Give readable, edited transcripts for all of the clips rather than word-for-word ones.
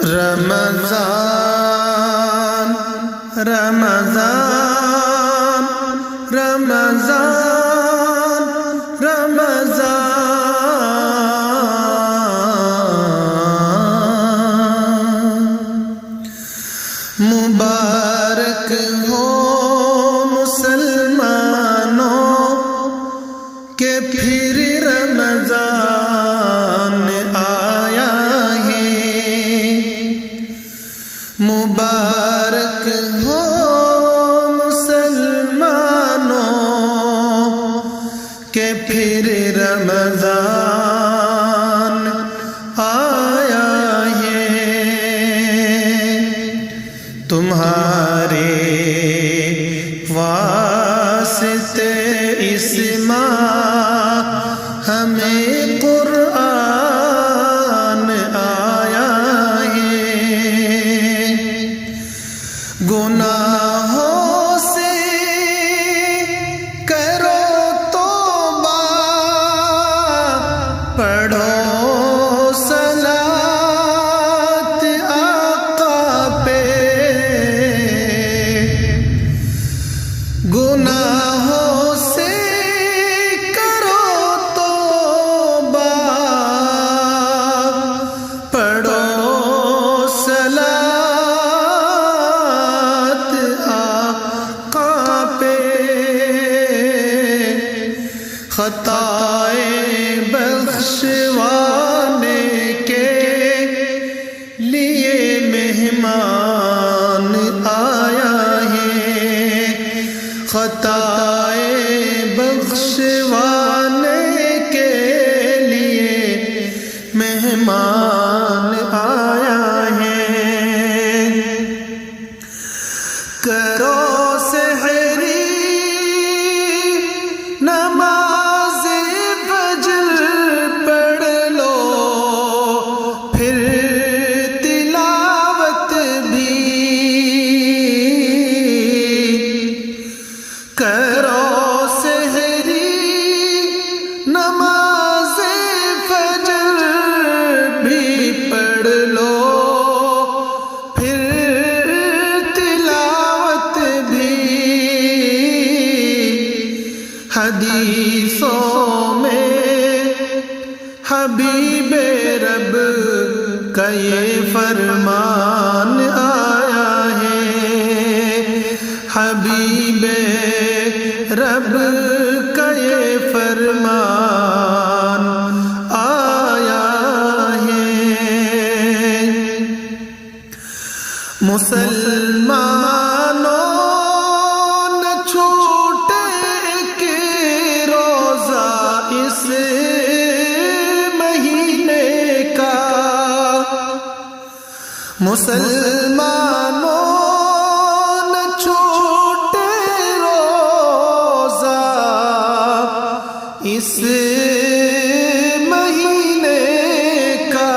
رمضان رمضان رمضان رمضان مبارک ہو مسلمانوں کہ پھر رمضان آیا ہے۔ مبارک ہو مسلمانوں کہ پھر رمضان آیا ہے۔ تمہارے واسطے اس ماہ ہمیں قرآن آیا ہے۔ گناہوں سے کرو توبہ، پڑھو صلاۃ آقا پہ۔ گناہوں سے کرو توبہ، پڑھو صلاۃ آقا پہ۔ خطائیں بخشوانے کے لیے مہمان آیا ہے۔ خطائیں بخشوانے کے لیے مہمان آیا ہے۔ کرو سحری نماز فجر پڑھ لو، پھر تلاوت بھی کرو۔ سحری نماز فجر بھی پڑھ لو، پھر تلاوت بھی۔ حدیثوں میں حبیب رب کا یہ فرمان آیا ہے۔ حبیب رب کا یہ فرمان آیا ہے۔ مسلمانوں نہ چھوٹے کہ روزہ اس مہینے کا۔ مسلمانوں نہ چھوٹے روزہ اس مہینے کا،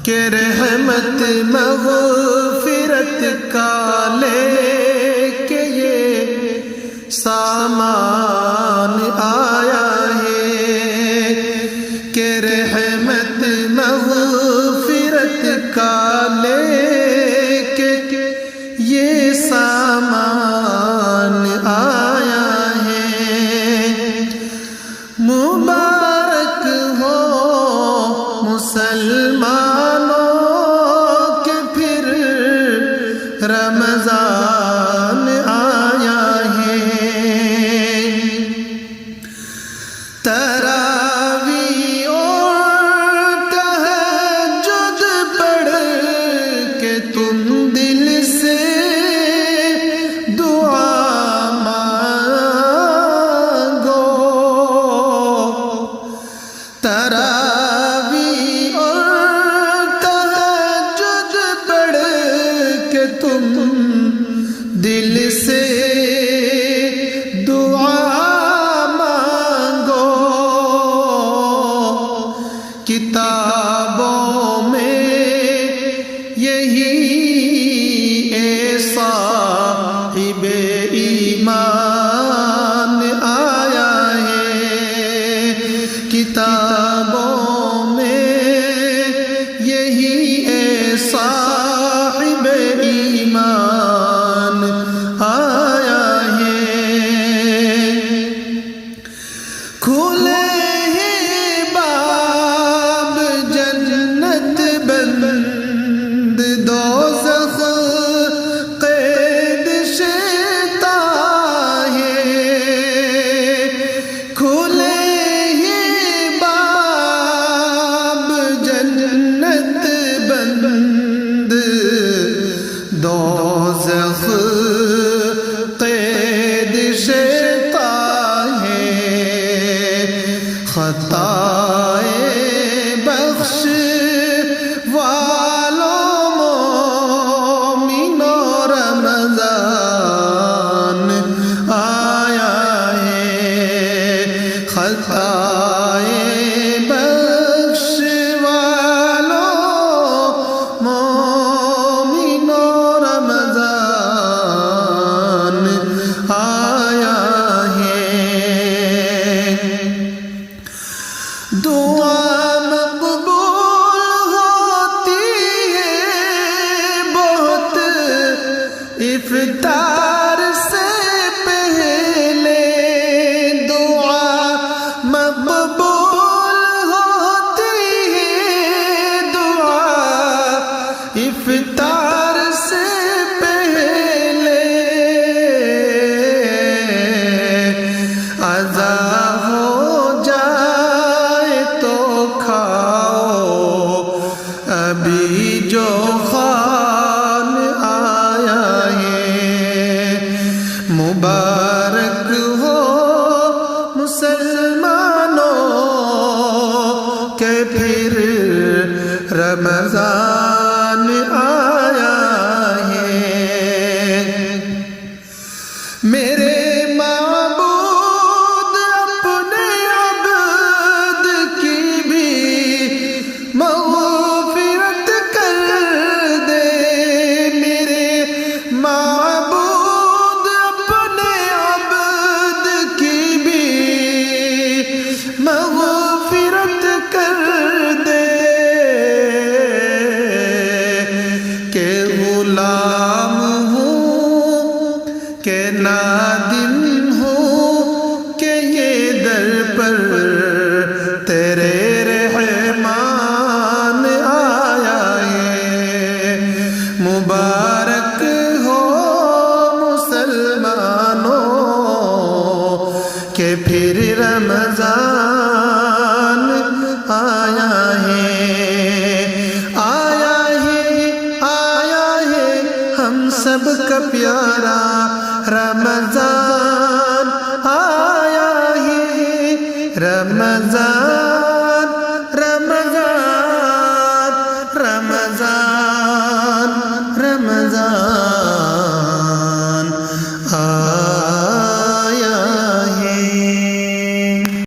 کہ رحمت مغفرت کا لے کے یہ سامان آیا ہے۔ کہ رحمت مغفرت کا لے کے یہ سامان آیا ہے۔ مبارک ہو مسلمانوں کہ پھر رمضان آیا ہے۔ تراویح اور تہجد پڑھ کے تم دل سے دعا مانگو۔ تراویح اور تہجد پڑھ کے تم دل سے دعا مانگو۔ کتابوں میں یہی اے صاحب ایمان آیا ہے۔ کتابوں میں جو خوان آیا ہے، مبارک ہو مسلمانوں کہ پھر رمضان آیا ہے۔ میرے معبود اپنے عبد کی بھی مغفرت کر دے، میرے معبود اپنے عبد کی بھی مغفرت کر دے، کہ غلام ہوں کہ نادم ہوں کہ یہ در پر تیرے رحمان آیا ہے۔ مبارک ہو مسلمانوں کہ پھر رمضان آیا ہے، آیا ہے، آیا ہے ہم سب کا پیارا رمضان۔